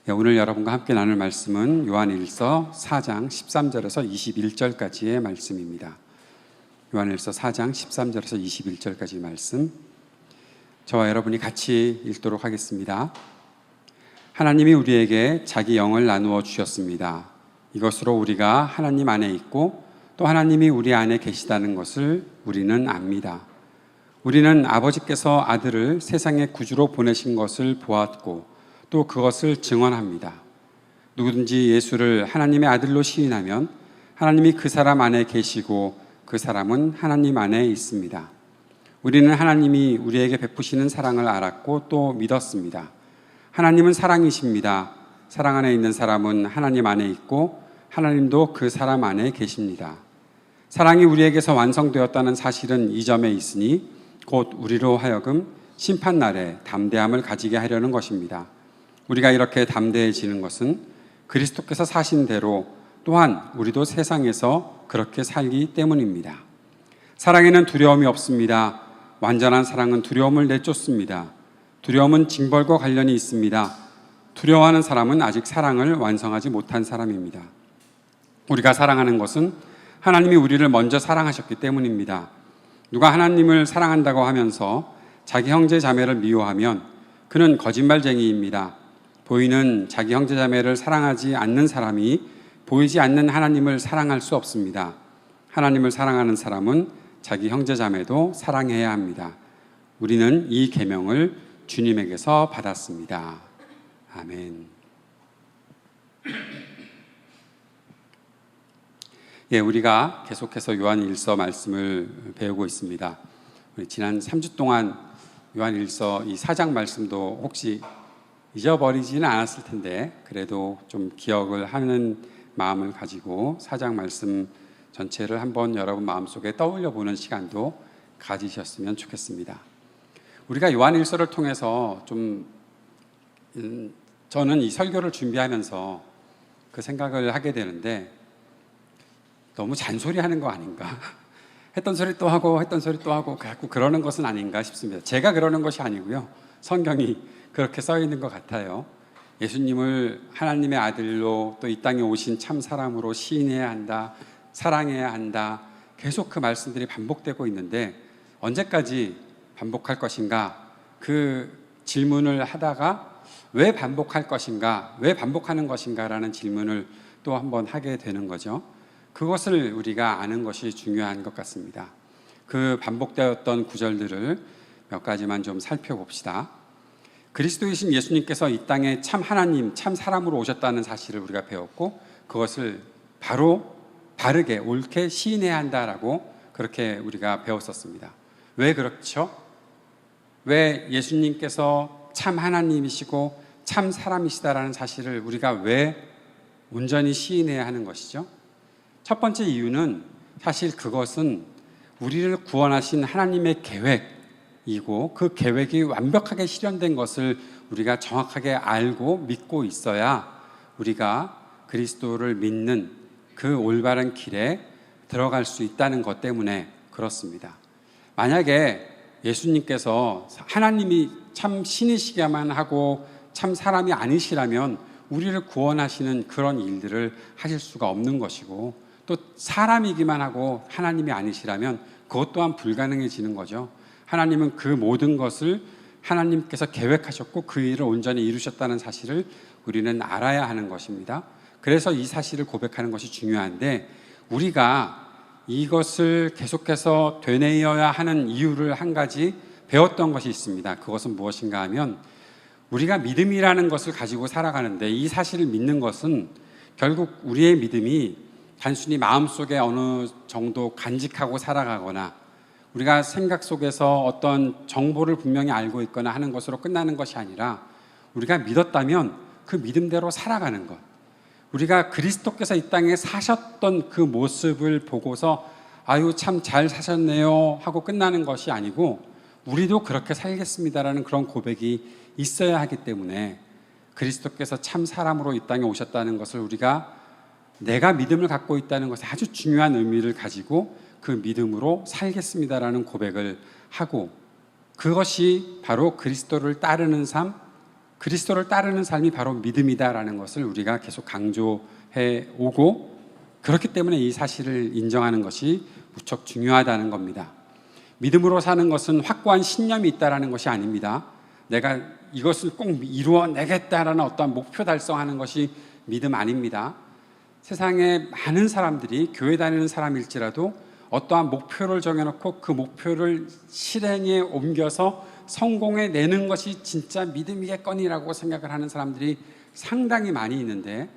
오늘 여러분과 함께 나눌 말씀은 요한일서 4장 13절에서 21절까지의 말씀입니다. 요한일서 4장 13절에서 21절까지 말씀, 저와 여러분이 같이 읽도록 하겠습니다. 하나님이 우리에게 자기 영을 나누어 주셨습니다. 이것으로 우리가 하나님 안에 있고 또 하나님이 우리 안에 계시다는 것을 우리는 압니다. 우리는 아버지께서 아들을 세상의 구주로 보내신 것을 보았고 또 그것을 증언합니다. 누구든지 예수를 하나님의 아들로 시인하면 하나님이 그 사람 안에 계시고 그 사람은 하나님 안에 있습니다. 우리는 하나님이 우리에게 베푸시는 사랑을 알았고 또 믿었습니다. 하나님은 사랑이십니다. 사랑 안에 있는 사람은 하나님 안에 있고 하나님도 그 사람 안에 계십니다. 사랑이 우리에게서 완성되었다는 사실은 이 점에 있으니 곧 우리로 하여금 심판날에 담대함을 가지게 하려는 것입니다. 우리가 이렇게 담대해지는 것은 그리스도께서 사신 대로 또한 우리도 세상에서 그렇게 살기 때문입니다. 사랑에는 두려움이 없습니다. 완전한 사랑은 두려움을 내쫓습니다. 두려움은 징벌과 관련이 있습니다. 두려워하는 사람은 아직 사랑을 완성하지 못한 사람입니다. 우리가 사랑하는 것은 하나님이 우리를 먼저 사랑하셨기 때문입니다. 누가 하나님을 사랑한다고 하면서 자기 형제 자매를 미워하면 그는 거짓말쟁이입니다. 보이는 자기 형제 자매를 사랑하지 않는 사람이 보이지 않는 하나님을 사랑할 수 없습니다. 하나님을 사랑하는 사람은 자기 형제 자매도 사랑해야 합니다. 우리는 이 계명을 주님에게서 받았습니다. 아멘. 우리가 계속해서 요한일서 말씀을 배우고 있습니다. 우리 지난 3주 동안 요한일서 이 4장 말씀도 혹시 잊어버리지는 않았을 텐데 그래도 좀 기억을 하는 마음을 가지고 4장 말씀 전체를 한번 여러분 마음속에 떠올려 보는 시간도 가지셨으면 좋겠습니다. 우리가 요한일서를 통해서 저는 이 설교를 준비하면서 그 생각을 하게 되는데 너무 잔소리하는 거 아닌가? 했던 소리 또 하고 했던 소리 또 하고 자꾸 그러는 것은 아닌가 싶습니다. 제가 그러는 것이 아니고요. 성경이 그렇게 써 있는 것 같아요. 예수님을 하나님의 아들로 또 이 땅에 오신 참 사람으로 시인해야 한다, 사랑해야 한다, 계속 그 말씀들이 반복되고 있는데 언제까지 반복할 것인가? 그 질문을 하다가 왜 반복할 것인가? 왜 반복하는 것인가? 라는 질문을 또 한번 하게 되는 거죠. 그것을 우리가 아는 것이 중요한 것 같습니다. 그 반복되었던 구절들을 몇 가지만 좀 살펴봅시다. 그리스도이신 예수님께서 이 땅에 참 하나님, 참 사람으로 오셨다는 사실을 우리가 배웠고 그것을 바르게 옳게 시인해야 한다라고 그렇게 우리가 배웠었습니다. 왜 그렇죠? 왜 예수님께서 참 하나님이시고 참 사람이시다라는 사실을 우리가 왜 온전히 시인해야 하는 것이죠? 첫 번째 이유는 사실 그것은 우리를 구원하신 하나님의 계획이고 그 계획이 완벽하게 실현된 것을 우리가 정확하게 알고 믿고 있어야 우리가 그리스도를 믿는 그 올바른 길에 들어갈 수 있다는 것 때문에 그렇습니다. 만약에 예수님께서 하나님이 참 신이시기만 하고 참 사람이 아니시라면 우리를 구원하시는 그런 일들을 하실 수가 없는 것이고 또 사람이기만 하고 하나님이 아니시라면 그것 또한 불가능해지는 거죠. 하나님은 그 모든 것을 하나님께서 계획하셨고 그 일을 온전히 이루셨다는 사실을 우리는 알아야 하는 것입니다. 그래서 이 사실을 고백하는 것이 중요한데 우리가 이것을 계속해서 되뇌어야 하는 이유를 한 가지 배웠던 것이 있습니다. 그것은 무엇인가 하면 우리가 믿음이라는 것을 가지고 살아가는데 이 사실을 믿는 것은 결국 우리의 믿음이 단순히 마음속에 어느 정도 간직하고 살아가거나 우리가 생각 속에서 어떤 정보를 분명히 알고 있거나 하는 것으로 끝나는 것이 아니라 우리가 믿었다면 그 믿음대로 살아가는 것, 우리가 그리스도께서 이 땅에 사셨던 그 모습을 보고서 아유 참 잘 사셨네요 하고 끝나는 것이 아니고 우리도 그렇게 살겠습니다라는 그런 고백이 있어야 하기 때문에 그리스도께서 참 사람으로 이 땅에 오셨다는 것을 우리가 내가 믿음을 갖고 있다는 것에 아주 중요한 의미를 가지고 그 믿음으로 살겠습니다라는 고백을 하고 그것이 바로 그리스도를 따르는 삶, 그리스도를 따르는 삶이 바로 믿음이다라는 것을 우리가 계속 강조해 오고, 그렇기 때문에 이 사실을 인정하는 것이 무척 중요하다는 겁니다. 믿음으로 사는 것은 확고한 신념이 있다라는 것이 아닙니다. 내가 이것을 꼭 이루어내겠다라는 어떠한 목표 달성하는 것이 믿음 아닙니다. 세상에 많은 사람들이 교회 다니는 사람일지라도 어떠한 목표를 정해놓고 그 목표를 실행에 옮겨서 성공해 내는 것이 진짜 믿음이겠거니라고 생각을 하는 사람들이 상당히 많이 있는데,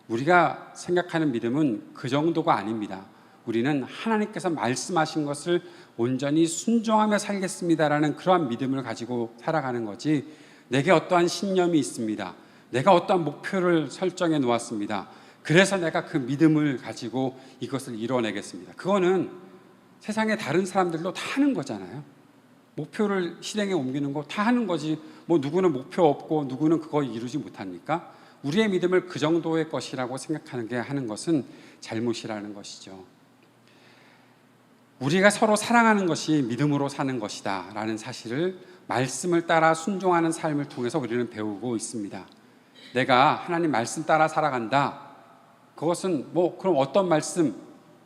우리가 생각하는 믿음은 그 정도가 아닙니다. 우리는 하나님께서 말씀하신 것을 온전히 순종하며 살겠습니다라는 그러한 믿음을 가지고 살아가는 거지, 내게 어떠한 신념이 있습니다, 내가 어떠한 목표를 설정해 놓았습니다, 그래서 내가 그 믿음을 가지고 이것을 이뤄내겠습니다, 그거는 세상의 다른 사람들도 다 하는 거잖아요. 목표를 실행에 옮기는 거 다 하는 거지. 뭐 누구는 목표 없고 누구는 그거 이루지 못합니까? 우리의 믿음을 그 정도의 것이라고 생각하는 게 하는 것은 잘못이라는 것이죠. 우리가 서로 사랑하는 것이 믿음으로 사는 것이다 라는 사실을 말씀을 따라 순종하는 삶을 통해서 우리는 배우고 있습니다. 내가 하나님 말씀 따라 살아간다, 그것은 뭐 그럼 어떤 말씀,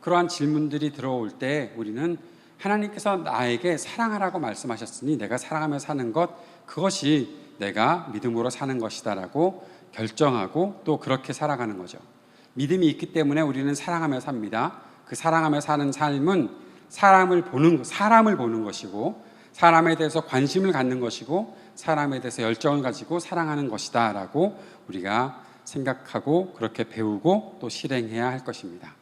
그러한 질문들이 들어올 때 우리는 하나님께서 나에게 사랑하라고 말씀하셨으니 내가 사랑하며 사는 것, 그것이 내가 믿음으로 사는 것이다 라고 결정하고 또 그렇게 살아가는 거죠. 믿음이 있기 때문에 우리는 사랑하며 삽니다. 그 사랑하며 사는 삶은 사람을 보는 것이고, 사람에 대해서 관심을 갖는 것이고, 사람에 대해서 열정을 가지고 사랑하는 것이다 라고 우리가 생각하고 그렇게 배우고 또 실행해야 할 것입니다.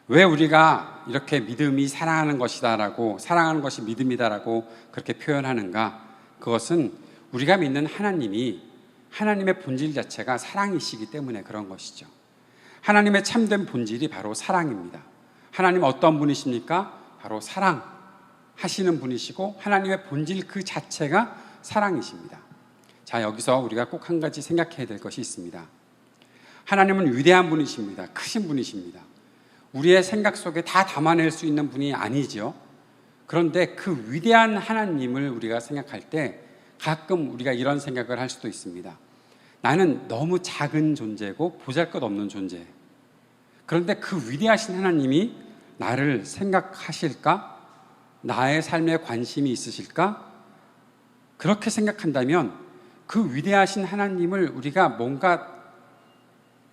왜 우리가 이렇게 믿음이 사랑하는 것이다 라고, 사랑하는 것이 믿음이다 라고 그렇게 표현하는가? 그것은 우리가 믿는 하나님이, 하나님의 본질 자체가 사랑이시기 때문에 그런 것이죠. 하나님의 참된 본질이 바로 사랑입니다. 하나님 어떤 분이십니까? 바로 사랑하시는 분이시고, 하나님의 본질 그 자체가 사랑이십니다. 자, 여기서 우리가 꼭 한 가지 생각해야 될 것이 있습니다. 하나님은 위대한 분이십니다. 크신 분이십니다. 우리의 생각 속에 다 담아낼 수 있는 분이 아니죠. 그런데 그 위대한 하나님을 우리가 생각할 때 가끔 우리가 이런 생각을 할 수도 있습니다. 나는 너무 작은 존재고 보잘것없는 존재. 그런데 그 위대하신 하나님이 나를 생각하실까? 나의 삶에 관심이 있으실까? 그렇게 생각한다면 그 위대하신 하나님을 우리가 뭔가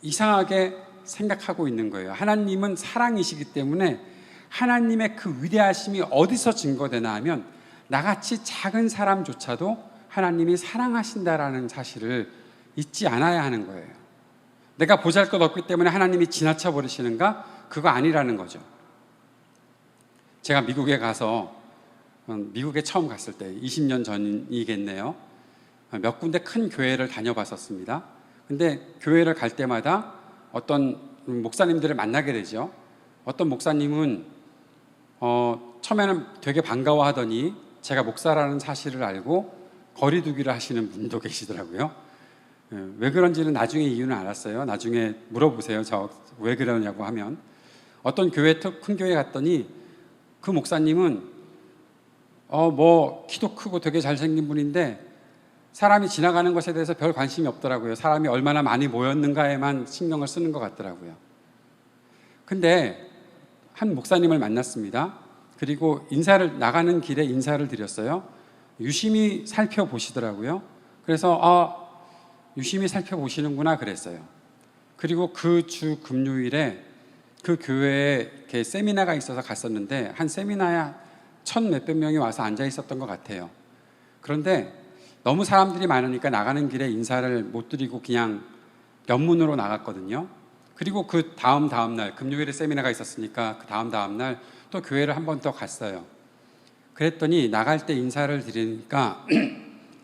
이상하게 생각하고 있는 거예요. 하나님은 사랑이시기 때문에 하나님의 그 위대하심이 어디서 증거되나 하면, 나같이 작은 사람조차도 하나님이 사랑하신다라는 사실을 잊지 않아야 하는 거예요. 내가 보잘것없기 때문에 하나님이 지나쳐 버리시는가? 그거 아니라는 거죠. 제가 미국에 가서, 미국에 처음 갔을 때 20년 전이겠네요, 몇 군데 큰 교회를 다녀봤었습니다. 근데 교회를 갈 때마다 어떤 목사님들을 만나게 되죠. 어떤 목사님은 처음에는 되게 반가워하더니 제가 목사라는 사실을 알고 거리두기를 하시는 분도 계시더라고요. 왜 그런지는 나중에 이유는 알았어요. 나중에 물어보세요. 저 왜 그러냐고 하면. 어떤 교회, 큰 교회 갔더니 그 목사님은 뭐 키도 크고 되게 잘생긴 분인데 사람이 지나가는 것에 대해서 별 관심이 없더라고요. 사람이 얼마나 많이 모였는가에만 신경을 쓰는 것 같더라고요. 근데 한 목사님을 만났습니다. 그리고 나가는 길에 인사를 드렸어요. 유심히 살펴보시더라고요. 그래서 유심히 살펴보시는구나 그랬어요. 그리고 그 주 금요일에 그 교회에 이렇게 세미나가 있어서 갔었는데, 한 세미나에 1,000 몇백 명이 와서 앉아 있었던 것 같아요. 그런데 너무 사람들이 많으니까 나가는 길에 인사를 못 드리고 그냥 옆문으로 나갔거든요. 그리고 그 다음 날 금요일에 세미나가 있었으니까 그 다음 날 또 교회를 한 번 더 갔어요. 그랬더니 나갈 때 인사를 드리니까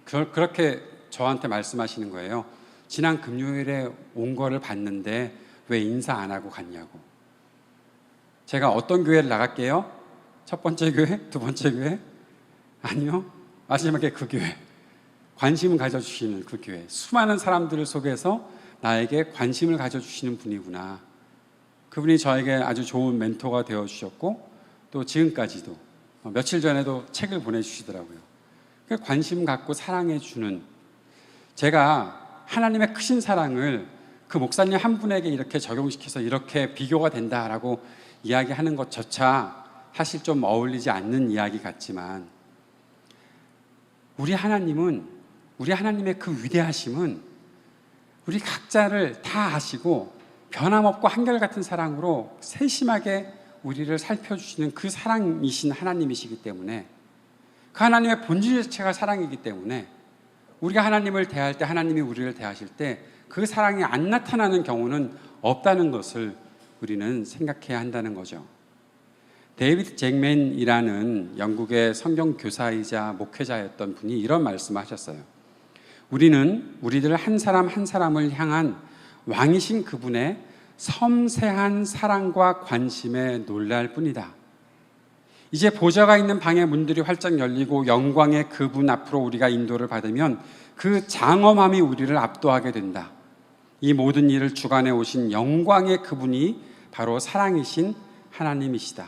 그렇게 저한테 말씀하시는 거예요. 지난 금요일에 온 거를 봤는데 왜 인사 안 하고 갔냐고. 제가 어떤 교회를 나갈게요? 첫 번째 교회? 두 번째 교회? 아니요, 마지막에 그 교회. 관심을 가져주시는 그 교회. 수많은 사람들 속에서 나에게 관심을 가져주시는 분이구나. 그분이 저에게 아주 좋은 멘토가 되어주셨고, 또 지금까지도 며칠 전에도 책을 보내주시더라고요. 관심 갖고 사랑해주는, 제가 하나님의 크신 사랑을 그 목사님 한 분에게 이렇게 적용시켜서 이렇게 비교가 된다라고 이야기하는 것조차 사실 좀 어울리지 않는 이야기 같지만, 우리 하나님의 그 위대하심은 우리 각자를 다 아시고 변함없고 한결같은 사랑으로 세심하게 우리를 살펴주시는 그 사랑이신 하나님이시기 때문에, 그 하나님의 본질 자체가 사랑이기 때문에 우리가 하나님을 대할 때, 하나님이 우리를 대하실 때 그 사랑이 안 나타나는 경우는 없다는 것을 우리는 생각해야 한다는 거죠. 데이비드 잭맨이라는 영국의 성경 교사이자 목회자였던 분이 이런 말씀을 하셨어요. 우리는 우리들 한 사람 한 사람을 향한 왕이신 그분의 섬세한 사랑과 관심에 놀랄 뿐이다. 이제 보좌가 있는 방의 문들이 활짝 열리고 영광의 그분 앞으로 우리가 인도를 받으면 그 장엄함이 우리를 압도하게 된다. 이 모든 일을 주관해 오신 영광의 그분이 바로 사랑이신 하나님이시다.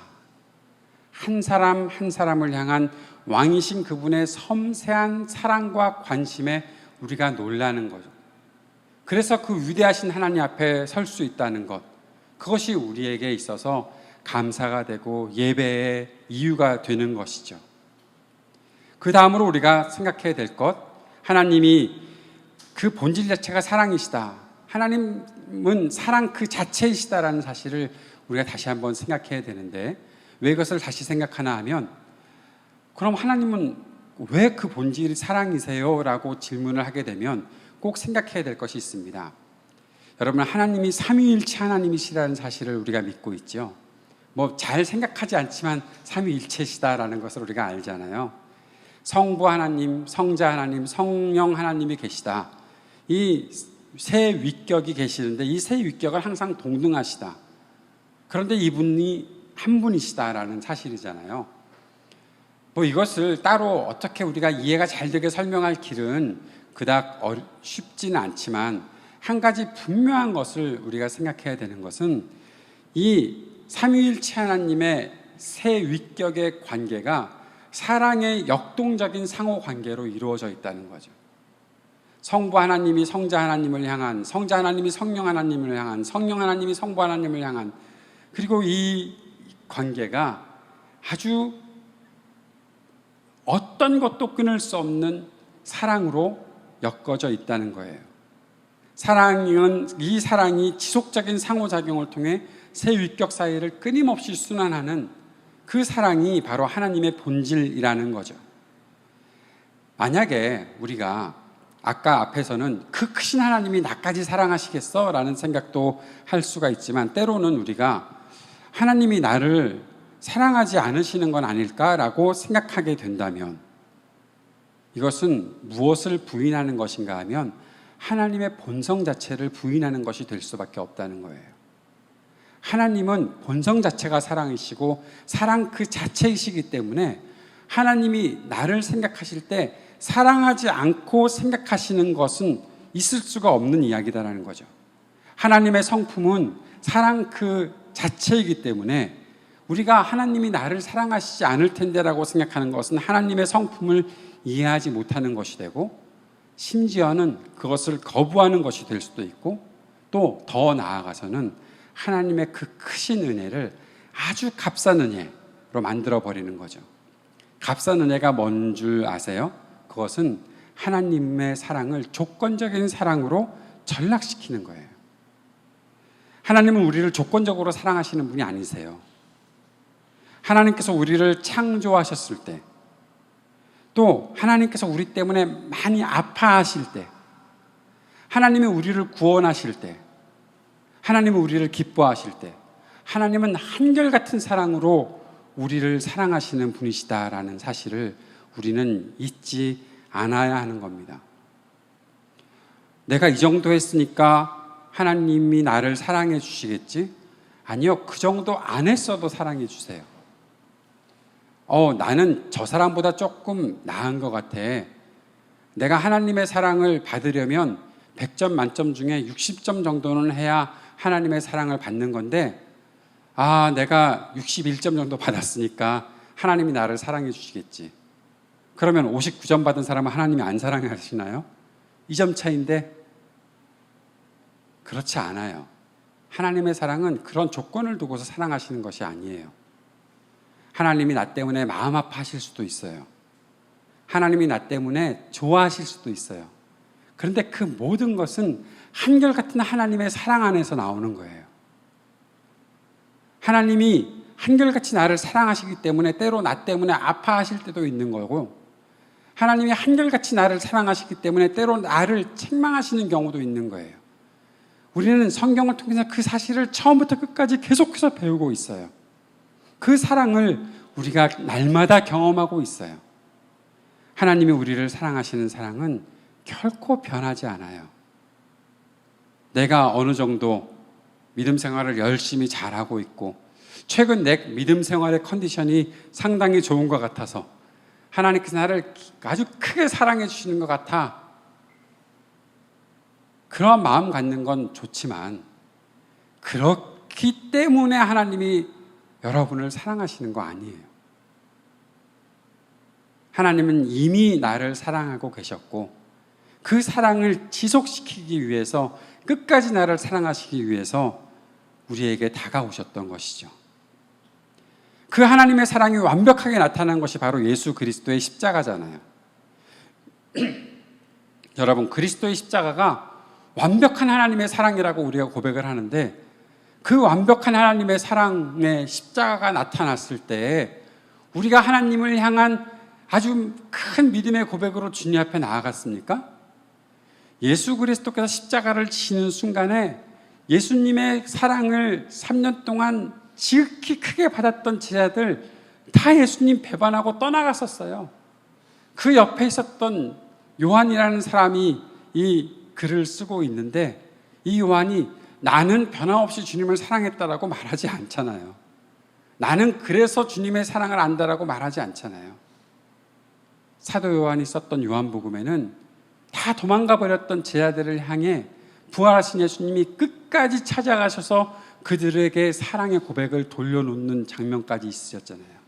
한 사람 한 사람을 향한 왕이신 그분의 섬세한 사랑과 관심에 우리가 놀라는 거죠. 그래서 그 위대하신 하나님 앞에 설 수 있다는 것, 그것이 우리에게 있어서 감사가 되고 예배의 이유가 되는 것이죠. 그 다음으로 우리가 생각해야 될 것, 하나님이 그 본질 자체가 사랑이시다, 하나님은 사랑 그 자체이시다라는 사실을 우리가 다시 한번 생각해야 되는데, 왜 이것을 다시 생각하나 하면, 그럼 하나님은 왜 그 본질이 사랑이세요? 라고 질문을 하게 되면 꼭 생각해야 될 것이 있습니다. 여러분, 하나님이 삼위일체 하나님이시라는 사실을 우리가 믿고 있죠. 잘 생각하지 않지만 삼위일체시다라는 것을 우리가 알잖아요. 성부 하나님, 성자 하나님, 성령 하나님이 계시다. 이 세 위격이 계시는데 이 세 위격은 항상 동등하시다. 그런데 이분이 한 분이시다라는 사실이잖아요. 이것을 따로 어떻게 우리가 이해가 잘 되게 설명할 길은 그닥 쉽지는 않지만, 한 가지 분명한 것을 우리가 생각해야 되는 것은, 이 삼위일체 하나님의 세 위격의 관계가 사랑의 역동적인 상호관계로 이루어져 있다는 거죠. 성부 하나님이 성자 하나님을 향한, 성자 하나님이 성령 하나님을 향한, 성령 하나님이 성부 하나님을 향한, 그리고 이 관계가 아주 어떤 것도 끊을 수 없는 사랑으로 엮어져 있다는 거예요. 이 사랑이 지속적인 상호작용을 통해 세 위격 사이를 끊임없이 순환하는 그 사랑이 바로 하나님의 본질이라는 거죠. 만약에 우리가 아까 앞에서는 그 크신 하나님이 나까지 사랑하시겠어? 라는 생각도 할 수가 있지만, 때로는 우리가 하나님이 나를 사랑하지 않으시는 건 아닐까라고 생각하게 된다면, 이것은 무엇을 부인하는 것인가 하면 하나님의 본성 자체를 부인하는 것이 될 수밖에 없다는 거예요. 하나님은 본성 자체가 사랑이시고 사랑 그 자체이시기 때문에, 하나님이 나를 생각하실 때 사랑하지 않고 생각하시는 것은 있을 수가 없는 이야기다라는 거죠. 하나님의 성품은 사랑 그 자체이기 때문에, 우리가 하나님이 나를 사랑하시지 않을 텐데라고 생각하는 것은 하나님의 성품을 이해하지 못하는 것이 되고, 심지어는 그것을 거부하는 것이 될 수도 있고, 또 더 나아가서는 하나님의 그 크신 은혜를 아주 값싼 은혜로 만들어버리는 거죠. 값싼 은혜가 뭔 줄 아세요? 그것은 하나님의 사랑을 조건적인 사랑으로 전락시키는 거예요. 하나님은 우리를 조건적으로 사랑하시는 분이 아니세요. 하나님께서 우리를 창조하셨을 때, 또 하나님께서 우리 때문에 많이 아파하실 때, 하나님이 우리를 구원하실 때, 하나님은 우리를 기뻐하실 때, 하나님은 한결같은 사랑으로 우리를 사랑하시는 분이시다라는 사실을 우리는 잊지 않아야 하는 겁니다. 내가 이 정도 했으니까 하나님이 나를 사랑해 주시겠지? 아니요, 그 정도 안 했어도 사랑해 주세요. 나는 저 사람보다 조금 나은 것 같아. 내가 하나님의 사랑을 받으려면 100점 만점 중에 60점 정도는 해야 하나님의 사랑을 받는 건데, 내가 61점 정도 받았으니까 하나님이 나를 사랑해 주시겠지. 그러면 59점 받은 사람은 하나님이 안 사랑하시나요? 이 점 차이인데 그렇지 않아요. 하나님의 사랑은 그런 조건을 두고서 사랑하시는 것이 아니에요. 하나님이 나 때문에 마음 아파하실 수도 있어요. 하나님이 나 때문에 좋아하실 수도 있어요. 그런데 그 모든 것은 한결같은 하나님의 사랑 안에서 나오는 거예요. 하나님이 한결같이 나를 사랑하시기 때문에 때로 나 때문에 아파하실 때도 있는 거고, 하나님이 한결같이 나를 사랑하시기 때문에 때로 나를 책망하시는 경우도 있는 거예요. 우리는 성경을 통해서 그 사실을 처음부터 끝까지 계속해서 배우고 있어요. 그 사랑을 우리가 날마다 경험하고 있어요. 하나님이 우리를 사랑하시는 사랑은 결코 변하지 않아요. 내가 어느 정도 믿음 생활을 열심히 잘하고 있고 최근 내 믿음 생활의 컨디션이 상당히 좋은 것 같아서 하나님께서 나를 아주 크게 사랑해 주시는 것 같아, 그런 마음 갖는 건 좋지만 그렇기 때문에 하나님이 여러분을 사랑하시는 거 아니에요. 하나님은 이미 나를 사랑하고 계셨고 그 사랑을 지속시키기 위해서, 끝까지 나를 사랑하시기 위해서 우리에게 다가오셨던 것이죠. 그 하나님의 사랑이 완벽하게 나타난 것이 바로 예수 그리스도의 십자가잖아요. 여러분, 그리스도의 십자가가 완벽한 하나님의 사랑이라고 우리가 고백을 하는데, 그 완벽한 하나님의 사랑의 십자가가 나타났을 때 우리가 하나님을 향한 아주 큰 믿음의 고백으로 주님 앞에 나아갔습니까? 예수 그리스도께서 십자가를 지는 순간에 예수님의 사랑을 3년 동안 지극히 크게 받았던 제자들 다 예수님 배반하고 떠나갔었어요. 그 옆에 있었던 요한이라는 사람이 이 글을 쓰고 있는데, 이 요한이 나는 변함없이 주님을 사랑했다라고 말하지 않잖아요. 나는 그래서 주님의 사랑을 안다라고 말하지 않잖아요. 사도 요한이 썼던 요한복음에는 다 도망가 버렸던 제자들을 향해 부활하신 예수님이 끝까지 찾아가셔서 그들에게 사랑의 고백을 돌려놓는 장면까지 있으셨잖아요.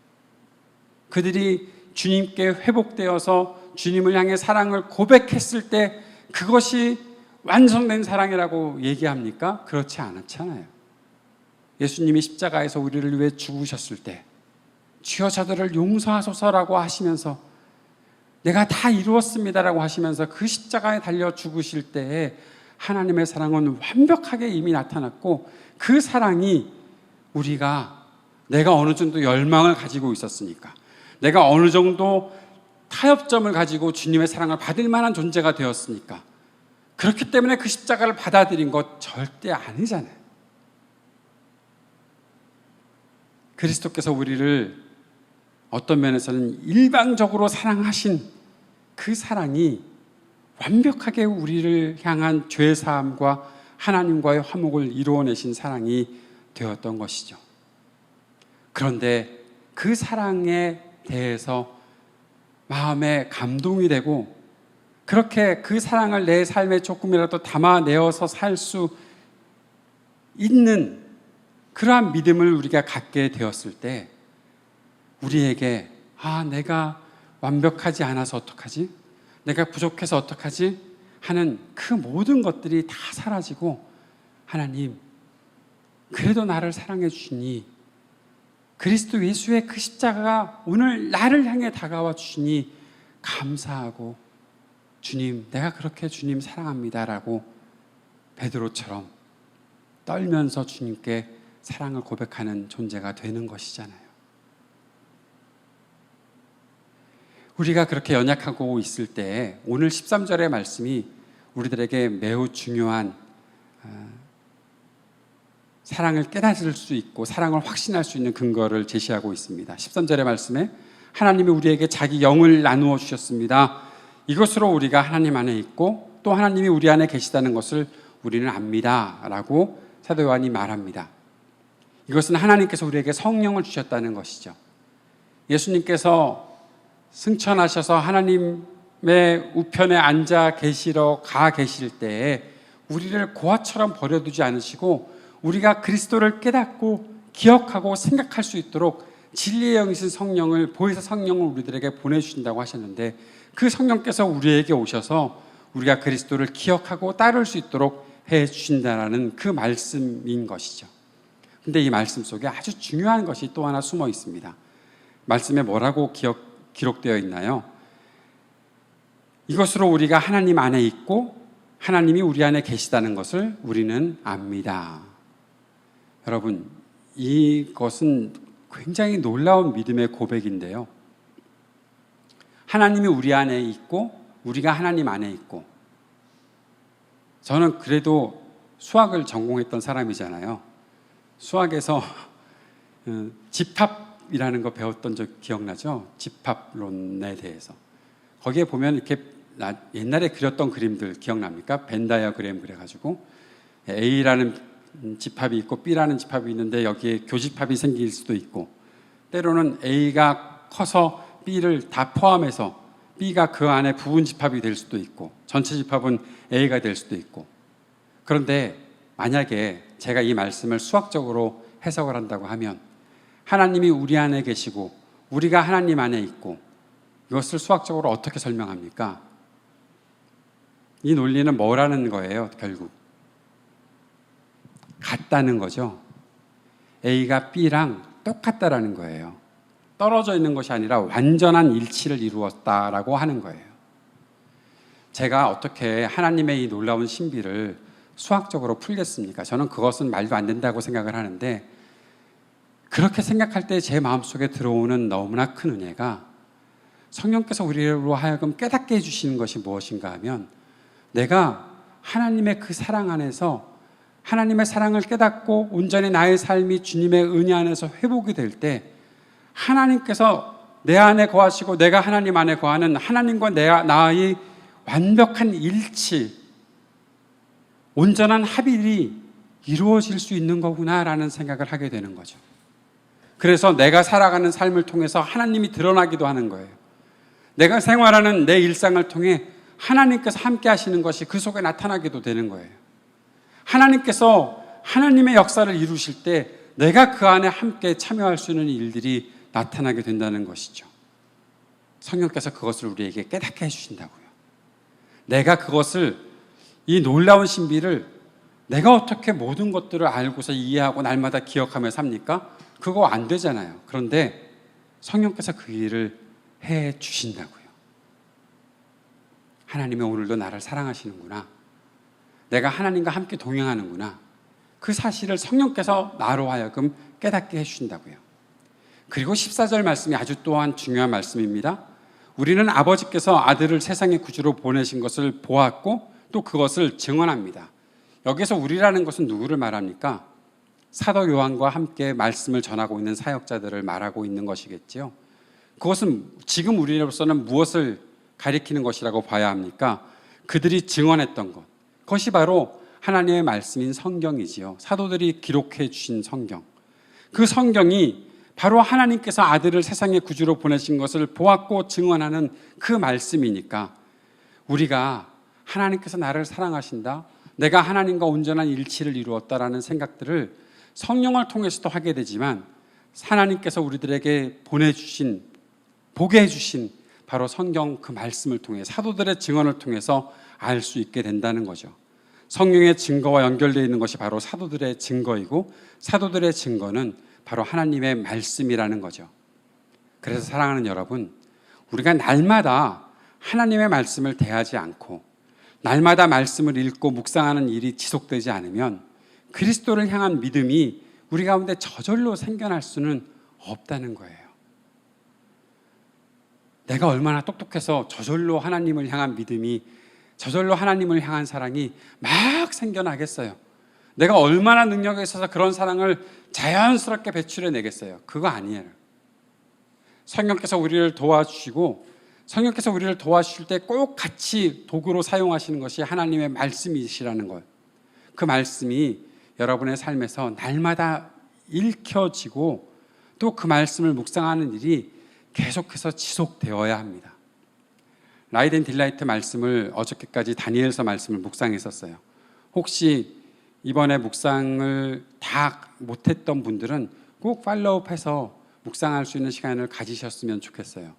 그들이 주님께 회복되어서 주님을 향해 사랑을 고백했을 때 그것이 완성된 사랑이라고 얘기합니까? 그렇지 않았잖아요. 예수님이 십자가에서 우리를 위해 죽으셨을 때 주여 저들을 용서하소서라고 하시면서 내가 다 이루었습니다라고 하시면서 그 십자가에 달려 죽으실 때에 하나님의 사랑은 완벽하게 이미 나타났고, 그 사랑이 내가 어느 정도 열망을 가지고 있었으니까, 내가 어느 정도 타협점을 가지고 주님의 사랑을 받을 만한 존재가 되었으니까, 그렇기 때문에 그 십자가를 받아들인 것 절대 아니잖아요. 그리스도께서 우리를 어떤 면에서는 일방적으로 사랑하신 그 사랑이 완벽하게 우리를 향한 죄사함과 하나님과의 화목을 이루어내신 사랑이 되었던 것이죠. 그런데 그 사랑에 대해서 마음에 감동이 되고, 그렇게 그 사랑을 내 삶에 조금이라도 담아내어서 살 수 있는 그러한 믿음을 우리가 갖게 되었을 때 우리에게 내가 완벽하지 않아서 어떡하지? 내가 부족해서 어떡하지? 하는 그 모든 것들이 다 사라지고, 하나님 그래도 나를 사랑해 주시니, 그리스도 예수의 그 십자가가 오늘 나를 향해 다가와 주시니 감사하고, 주님 내가 그렇게 주님 사랑합니다라고 베드로처럼 떨면서 주님께 사랑을 고백하는 존재가 되는 것이잖아요. 우리가 그렇게 연약하고 있을 때 오늘 13절의 말씀이 우리들에게 매우 중요한 사랑을 깨달을 수 있고 사랑을 확신할 수 있는 근거를 제시하고 있습니다. 13절의 말씀에 하나님이 우리에게 자기 영을 나누어 주셨습니다. 이것으로 우리가 하나님 안에 있고 또 하나님이 우리 안에 계시다는 것을 우리는 압니다 라고 사도 요한이 말합니다. 이것은 하나님께서 우리에게 성령을 주셨다는 것이죠. 예수님께서 승천하셔서 하나님의 우편에 앉아 계시러 가 계실 때에 우리를 고아처럼 버려두지 않으시고 우리가 그리스도를 깨닫고 기억하고 생각할 수 있도록 진리의 영이신 성령을, 보혜사 성령을 우리들에게 보내주신다고 하셨는데, 그 성령께서 우리에게 오셔서 우리가 그리스도를 기억하고 따를 수 있도록 해 주신다라는 그 말씀인 것이죠. 근데 이 말씀 속에 아주 중요한 것이 또 하나 숨어 있습니다. 말씀에 뭐라고 기록되어 있나요? 이것으로 우리가 하나님 안에 있고 하나님이 우리 안에 계시다는 것을 우리는 압니다. 여러분, 이것은 굉장히 놀라운 믿음의 고백인데요. 하나님이 우리 안에 있고 우리가 하나님 안에 있고, 저는 그래도 수학을 전공했던 사람이잖아요. 수학에서 집합이라는 거 배웠던 적 기억나죠? 집합론에 대해서. 거기에 보면 이렇게 옛날에 그렸던 그림들 기억납니까? 벤 다이어그램 그래가지고 A라는 집합이 있고 B라는 집합이 있는데 여기에 교집합이 생길 수도 있고, 때로는 A가 커서 B를 다 포함해서 B가 그 안에 부분 집합이 될 수도 있고, 전체 집합은 A가 될 수도 있고. 그런데 만약에 제가 이 말씀을 수학적으로 해석을 한다고 하면, 하나님이 우리 안에 계시고 우리가 하나님 안에 있고, 이것을 수학적으로 어떻게 설명합니까? 이 논리는 뭐라는 거예요? 결국 같다는 거죠. A가 B랑 똑같다라는 거예요. 떨어져 있는 것이 아니라 완전한 일치를 이루었다라고 하는 거예요. 제가 어떻게 하나님의 이 놀라운 신비를 수학적으로 풀겠습니까? 저는 그것은 말도 안 된다고 생각을 하는데, 그렇게 생각할 때 제 마음속에 들어오는 너무나 큰 은혜가, 성령께서 우리로 하여금 깨닫게 해주시는 것이 무엇인가 하면, 내가 하나님의 그 사랑 안에서 하나님의 사랑을 깨닫고 온전히 나의 삶이 주님의 은혜 안에서 회복이 될 때, 하나님께서 내 안에 거하시고 내가 하나님 안에 거하는 하나님과 나의 완벽한 일치, 온전한 합일이 이루어질 수 있는 거구나라는 생각을 하게 되는 거죠. 그래서 내가 살아가는 삶을 통해서 하나님이 드러나기도 하는 거예요. 내가 생활하는 내 일상을 통해 하나님께서 함께 하시는 것이 그 속에 나타나기도 되는 거예요. 하나님께서 하나님의 역사를 이루실 때 내가 그 안에 함께 참여할 수 있는 일들이 나타나게 된다는 것이죠. 성령께서 그것을 우리에게 깨닫게 해주신다고요. 내가 그것을, 이 놀라운 신비를 내가 어떻게 모든 것들을 알고서 이해하고 날마다 기억하며 삽니까? 그거 안 되잖아요. 그런데 성령께서 그 일을 해 주신다고요. 하나님이 오늘도 나를 사랑하시는구나, 내가 하나님과 함께 동행하는구나, 그 사실을 성령께서 나로 하여금 깨닫게 해주신다고요. 그리고 14절 말씀이 아주 또한 중요한 말씀입니다. 우리는 아버지께서 아들을 세상의 구주로 보내신 것을 보았고 또 그것을 증언합니다. 여기서 우리라는 것은 누구를 말합니까? 사도 요한과 함께 말씀을 전하고 있는 사역자들을 말하고 있는 것이겠지요. 그것은 지금 우리로서는 무엇을 가리키는 것이라고 봐야 합니까? 그들이 증언했던 것, 그것이 바로 하나님의 말씀인 성경이지요. 사도들이 기록해 주신 성경, 그 성경이 바로 하나님께서 아들을 세상의 구주로 보내신 것을 보았고 증언하는 그 말씀이니까, 우리가 하나님께서 나를 사랑하신다, 내가 하나님과 온전한 일치를 이루었다라는 생각들을 성령을 통해서도 하게 되지만, 하나님께서 우리들에게 보내주신, 보게 해주신 바로 성경 그 말씀을 통해, 사도들의 증언을 통해서 알 수 있게 된다는 거죠. 성령의 증거와 연결되어 있는 것이 바로 사도들의 증거이고, 사도들의 증거는 바로 하나님의 말씀이라는 거죠. 그래서 사랑하는 여러분, 우리가 날마다 하나님의 말씀을 대하지 않고 날마다 말씀을 읽고 묵상하는 일이 지속되지 않으면 그리스도를 향한 믿음이 우리 가운데 저절로 생겨날 수는 없다는 거예요. 내가 얼마나 똑똑해서 저절로 하나님을 향한 믿음이, 저절로 하나님을 향한 사랑이 막 생겨나겠어요? 내가 얼마나 능력이 있어서 그런 사랑을 자연스럽게 배출해내겠어요? 그거 아니에요. 성령께서 우리를 도와주시고, 성령께서 우리를 도와주실 때 꼭 같이 도구로 사용하시는 것이 하나님의 말씀이시라는 것, 그 말씀이 여러분의 삶에서 날마다 읽혀지고 또 그 말씀을 묵상하는 일이 계속해서 지속되어야 합니다. 라이덴 딜라이트 말씀을 어저께까지 다니엘서 말씀을 묵상했었어요. 혹시 이번에 묵상을 다 못했던 분들은 꼭 팔로우업해서 묵상할 수 있는 시간을 가지셨으면 좋겠어요.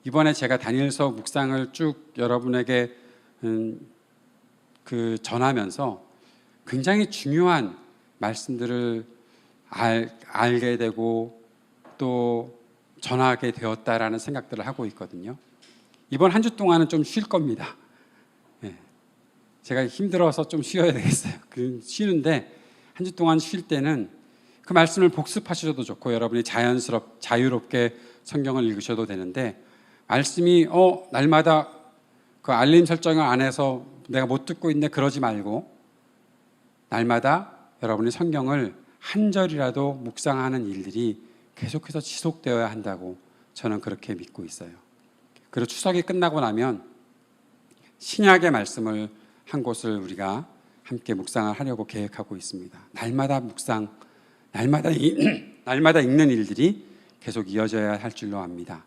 이번에 제가 다니엘서 묵상을 쭉 여러분에게 전하면서 굉장히 중요한 말씀들을 알게 되고 또 전하게 되었다라는 생각들을 하고 있거든요. 이번 한 주 동안은 좀 쉴 겁니다. 제가 힘들어서 좀 쉬어야 되겠어요. 쉬는데 한 주 동안 쉴 때는 그 말씀을 복습하셔도 좋고 여러분이 자유롭게 성경을 읽으셔도 되는데, 말씀이 날마다 그 알림 설정을 안 해서 내가 못 듣고 있네 그러지 말고 날마다 여러분이 성경을 한 절이라도 묵상하는 일들이 계속해서 지속되어야 한다고 저는 그렇게 믿고 있어요. 그리고 추석이 끝나고 나면 신약의 말씀을 한 곳을 우리가 함께 묵상을 하려고 계획하고 있습니다. 날마다 묵상, 날마다 읽는 일들이 계속 이어져야 할 줄로 압니다.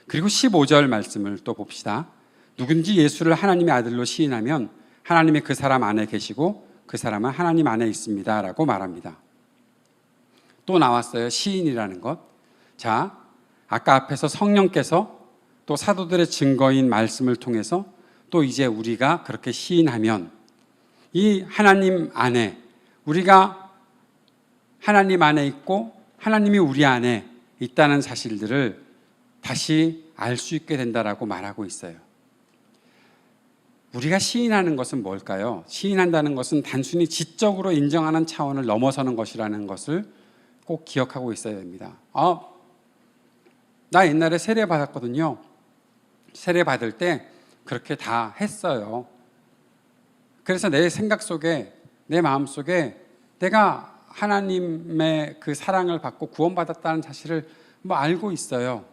그리고 15절 말씀을 또 봅시다. 누군지 예수를 하나님의 아들로 시인하면 하나님이 그 사람 안에 계시고 그 사람은 하나님 안에 있습니다 라고 말합니다. 또 나왔어요. 시인이라는 것. 자, 아까 앞에서 성령께서 또 사도들의 증거인 말씀을 통해서 또 이제 우리가 그렇게 시인하면 이 하나님 안에, 우리가 하나님 안에 있고 하나님이 우리 안에 있다는 사실들을 다시 알 수 있게 된다라고 말하고 있어요. 우리가 시인하는 것은 뭘까요? 시인한다는 것은 단순히 지적으로 인정하는 차원을 넘어서는 것이라는 것을 꼭 기억하고 있어야 됩니다. 나 옛날에 세례 받았거든요. 세례 받을 때 그렇게 다 했어요. 그래서 내 생각 속에, 내 마음 속에 내가 하나님의 그 사랑을 받고 구원받았다는 사실을 알고 있어요.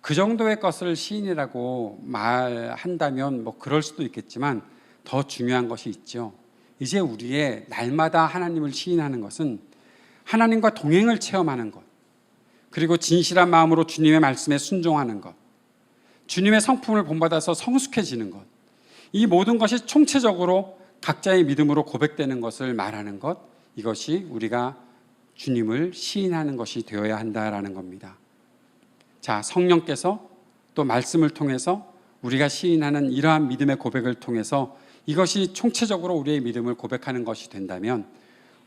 그 정도의 것을 시인이라고 말한다면 그럴 수도 있겠지만 더 중요한 것이 있죠. 이제 우리의 날마다 하나님을 시인하는 것은 하나님과 동행을 체험하는 것, 그리고 진실한 마음으로 주님의 말씀에 순종하는 것, 주님의 성품을 본받아서 성숙해지는 것, 이 모든 것이 총체적으로 각자의 믿음으로 고백되는 것을 말하는 것, 이것이 우리가 주님을 시인하는 것이 되어야 한다라는 겁니다. 자, 성령께서 또 말씀을 통해서 우리가 시인하는 이러한 믿음의 고백을 통해서 이것이 총체적으로 우리의 믿음을 고백하는 것이 된다면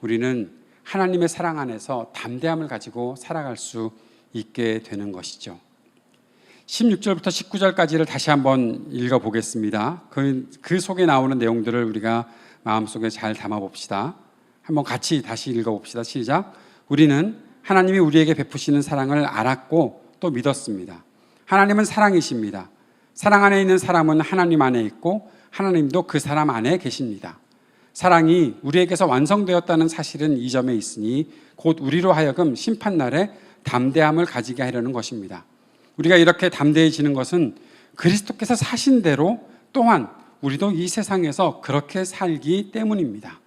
우리는 하나님의 사랑 안에서 담대함을 가지고 살아갈 수 있게 되는 것이죠. 16절부터 19절까지를 다시 한번 읽어보겠습니다. 그 속에 나오는 내용들을 우리가 마음속에 잘 담아봅시다. 한번 같이 다시 읽어봅시다. 시작. 우리는 하나님이 우리에게 베푸시는 사랑을 알았고 또 믿었습니다. 하나님은 사랑이십니다. 사랑 안에 있는 사람은 하나님 안에 있고 하나님도 그 사람 안에 계십니다. 사랑이 우리에게서 완성되었다는 사실은 이 점에 있으니 곧 우리로 하여금 심판날에 담대함을 가지게 하려는 것입니다. 우리가 이렇게 담대해지는 것은 그리스도께서 사신 대로 또한 우리도 이 세상에서 그렇게 살기 때문입니다.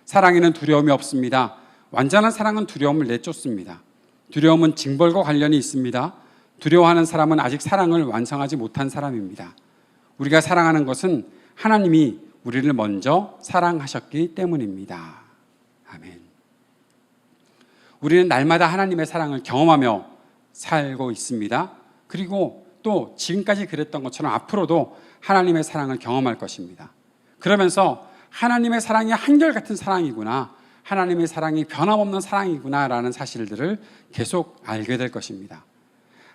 사랑에는 두려움이 없습니다. 완전한 사랑은 두려움을 내쫓습니다. 두려움은 징벌과 관련이 있습니다. 두려워하는 사람은 아직 사랑을 완성하지 못한 사람입니다. 우리가 사랑하는 것은 하나님이 우리를 먼저 사랑하셨기 때문입니다. 아멘. 우리는 날마다 하나님의 사랑을 경험하며 살고 있습니다. 그리고 또 지금까지 그랬던 것처럼 앞으로도 하나님의 사랑을 경험할 것입니다. 그러면서 하나님의 사랑이 한결같은 사랑이구나, 하나님의 사랑이 변함없는 사랑이구나 라는 사실들을 계속 알게 될 것입니다.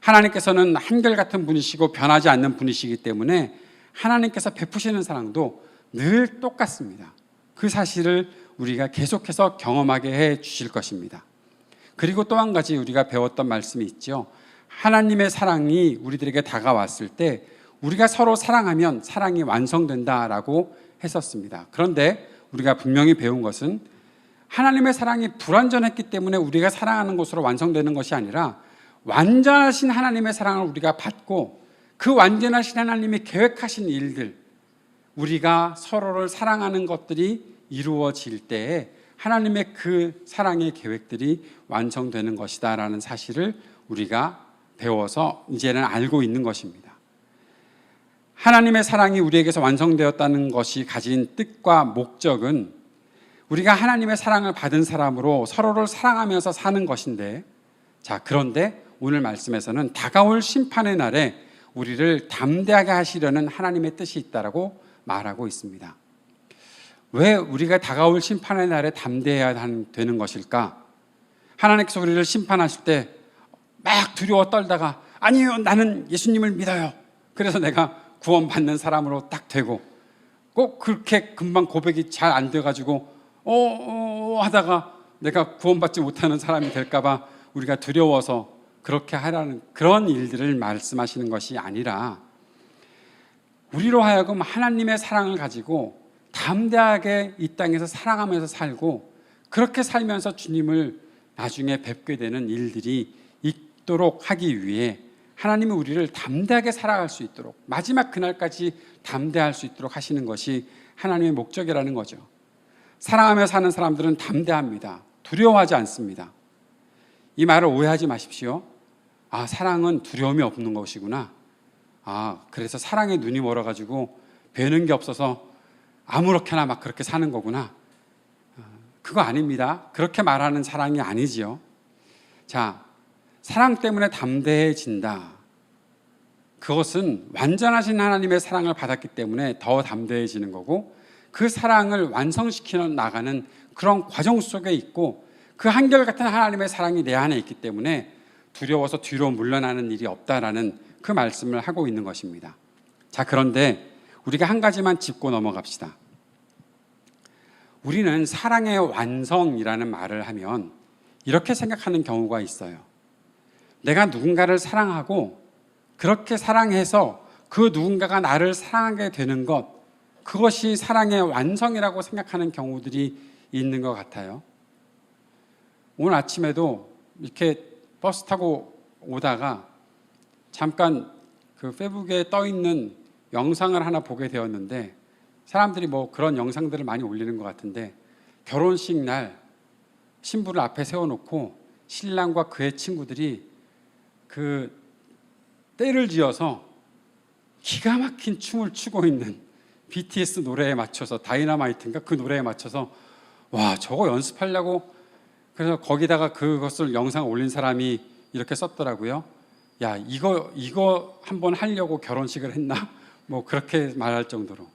하나님께서는 한결같은 분이시고 변하지 않는 분이시기 때문에 하나님께서 베푸시는 사랑도 늘 똑같습니다. 그 사실을 우리가 계속해서 경험하게 해 주실 것입니다. 그리고 또 한 가지 우리가 배웠던 말씀이 있죠. 하나님의 사랑이 우리들에게 다가왔을 때 우리가 서로 사랑하면 사랑이 완성된다라고 했었습니다. 그런데 우리가 분명히 배운 것은 하나님의 사랑이 불완전했기 때문에 우리가 사랑하는 것으로 완성되는 것이 아니라 완전하신 하나님의 사랑을 우리가 받고 그 완전하신 하나님이 계획하신 일들, 우리가 서로를 사랑하는 것들이 이루어질 때에 하나님의 그 사랑의 계획들이 완성되는 것이다 라는 사실을 우리가 배워서 이제는 알고 있는 것입니다. 하나님의 사랑이 우리에게서 완성되었다는 것이 가진 뜻과 목적은 우리가 하나님의 사랑을 받은 사람으로 서로를 사랑하면서 사는 것인데, 자, 그런데 오늘 말씀에서는 다가올 심판의 날에 우리를 담대하게 하시려는 하나님의 뜻이 있다라고 말하고 있습니다. 왜 우리가 다가올 심판의 날에 담대해야 되는 것일까? 하나님께서 우리를 심판하실 때 막 두려워 떨다가 아니요, 나는 예수님을 믿어요. 그래서 내가 구원받는 사람으로 딱 되고, 꼭 그렇게 금방 고백이 잘 안 돼가지고 하다가 내가 구원받지 못하는 사람이 될까봐 우리가 두려워서 그렇게 하라는 그런 일들을 말씀하시는 것이 아니라, 우리로 하여금 하나님의 사랑을 가지고 담대하게 이 땅에서 사랑하면서 살고, 그렇게 살면서 주님을 나중에 뵙게 되는 일들이 있도록 하기 위해 하나님이 우리를 담대하게 살아갈 수 있도록, 마지막 그날까지 담대할 수 있도록 하시는 것이 하나님의 목적이라는 거죠. 사랑하며 사는 사람들은 담대합니다. 두려워하지 않습니다. 이 말을 오해하지 마십시오. 사랑은 두려움이 없는 것이구나. 그래서 사랑에 눈이 멀어가지고 배는 게 없어서 아무렇게나 막 그렇게 사는 거구나. 그거 아닙니다. 그렇게 말하는 사랑이 아니지요. 자, 사랑 때문에 담대해진다. 그것은 완전하신 하나님의 사랑을 받았기 때문에 더 담대해지는 거고, 그 사랑을 완성시켜 나가는 그런 과정 속에 있고, 그 한결같은 하나님의 사랑이 내 안에 있기 때문에 두려워서 뒤로 물러나는 일이 없다라는 그 말씀을 하고 있는 것입니다. 자, 그런데 우리가 한 가지만 짚고 넘어갑시다. 우리는 사랑의 완성이라는 말을 하면 이렇게 생각하는 경우가 있어요. 내가 누군가를 사랑하고 그렇게 사랑해서 그 누군가가 나를 사랑하게 되는 것, 그것이 사랑의 완성이라고 생각하는 경우들이 있는 것 같아요. 오늘 아침에도 이렇게 버스 타고 오다가 잠깐 그 페이북에 떠 있는 영상을 하나 보게 되었는데, 사람들이 뭐 그런 영상들을 많이 올리는 것 같은데, 결혼식 날 신부를 앞에 세워놓고 신랑과 그의 친구들이 그 때를 지어서 기가 막힌 춤을 추고 있는 BTS 노래에 맞춰서, 다이너마이트인가 그 노래에 맞춰서, 와, 저거 연습하려고. 그래서 거기다가 그것을 영상 올린 사람이 이렇게 썼더라고요. 야, 이거 한번 하려고 결혼식을 했나? 뭐 그렇게 말할 정도로.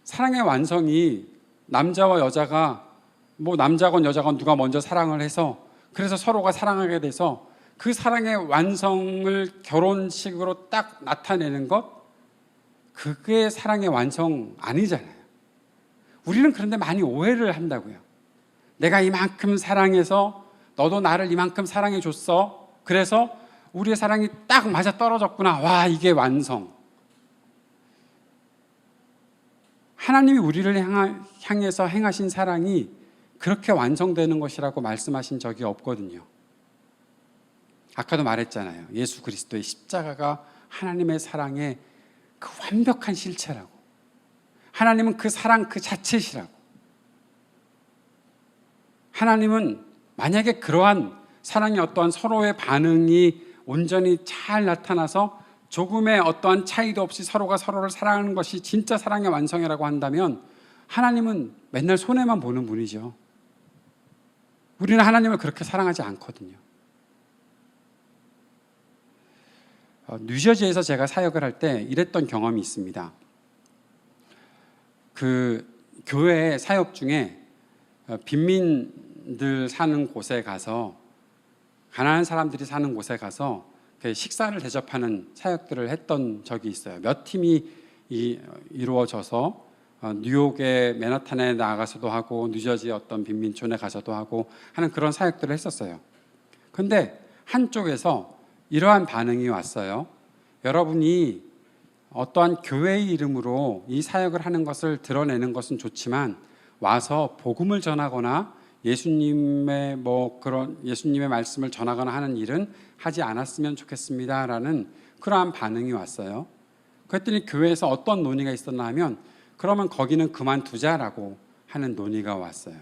사랑의 완성이 남자와 여자가, 뭐 남자건 여자건 누가 먼저 사랑을 해서, 그래서 서로가 사랑하게 돼서 그 사랑의 완성을 결혼식으로 딱 나타내는 것, 그게 사랑의 완성 아니잖아요. 우리는 그런데 많이 오해를 한다고요. 내가 이만큼 사랑해서 너도 나를 이만큼 사랑해 줬어. 그래서 우리의 사랑이 딱 맞아 떨어졌구나. 와, 이게 완성. 하나님이 우리를 향해서 행하신 사랑이 그렇게 완성되는 것이라고 말씀하신 적이 없거든요. 아까도 말했잖아요. 예수 그리스도의 십자가가 하나님의 사랑의 그 완벽한 실체라고. 하나님은 그 사랑 그 자체시라고. 하나님은 만약에 그러한 사랑의 어떠한 서로의 반응이 온전히 잘 나타나서 조금의 어떠한 차이도 없이 서로가 서로를 사랑하는 것이 진짜 사랑의 완성이라고 한다면, 하나님은 맨날 손해만 보는 분이죠. 우리는 하나님을 그렇게 사랑하지 않거든요. 뉴저지에서 제가 사역을 할 때 이랬던 경험이 있습니다. 그 교회 사역 중에 빈민들 사는 곳에 가서, 가난한 사람들이 사는 곳에 가서 식사를 대접하는 사역들을 했던 적이 있어요. 몇 팀이 이루어져서 뉴욕의 맨하탄에 나가서도 하고, 뉴저지의 어떤 빈민촌에 가서도 하고 하는 그런 사역들을 했었어요. 그런데 한쪽에서 이러한 반응이 왔어요. 여러분이 어떠한 교회의 이름으로 이 사역을 하는 것을 드러내는 것은 좋지만, 와서 복음을 전하거나 예수님의 예수님의 말씀을 전하거나 하는 일은 하지 않았으면 좋겠습니다라는 그러한 반응이 왔어요. 그랬더니 교회에서 어떤 논의가 있었나 하면, 그러면 거기는 그만두자라고 하는 논의가 왔어요.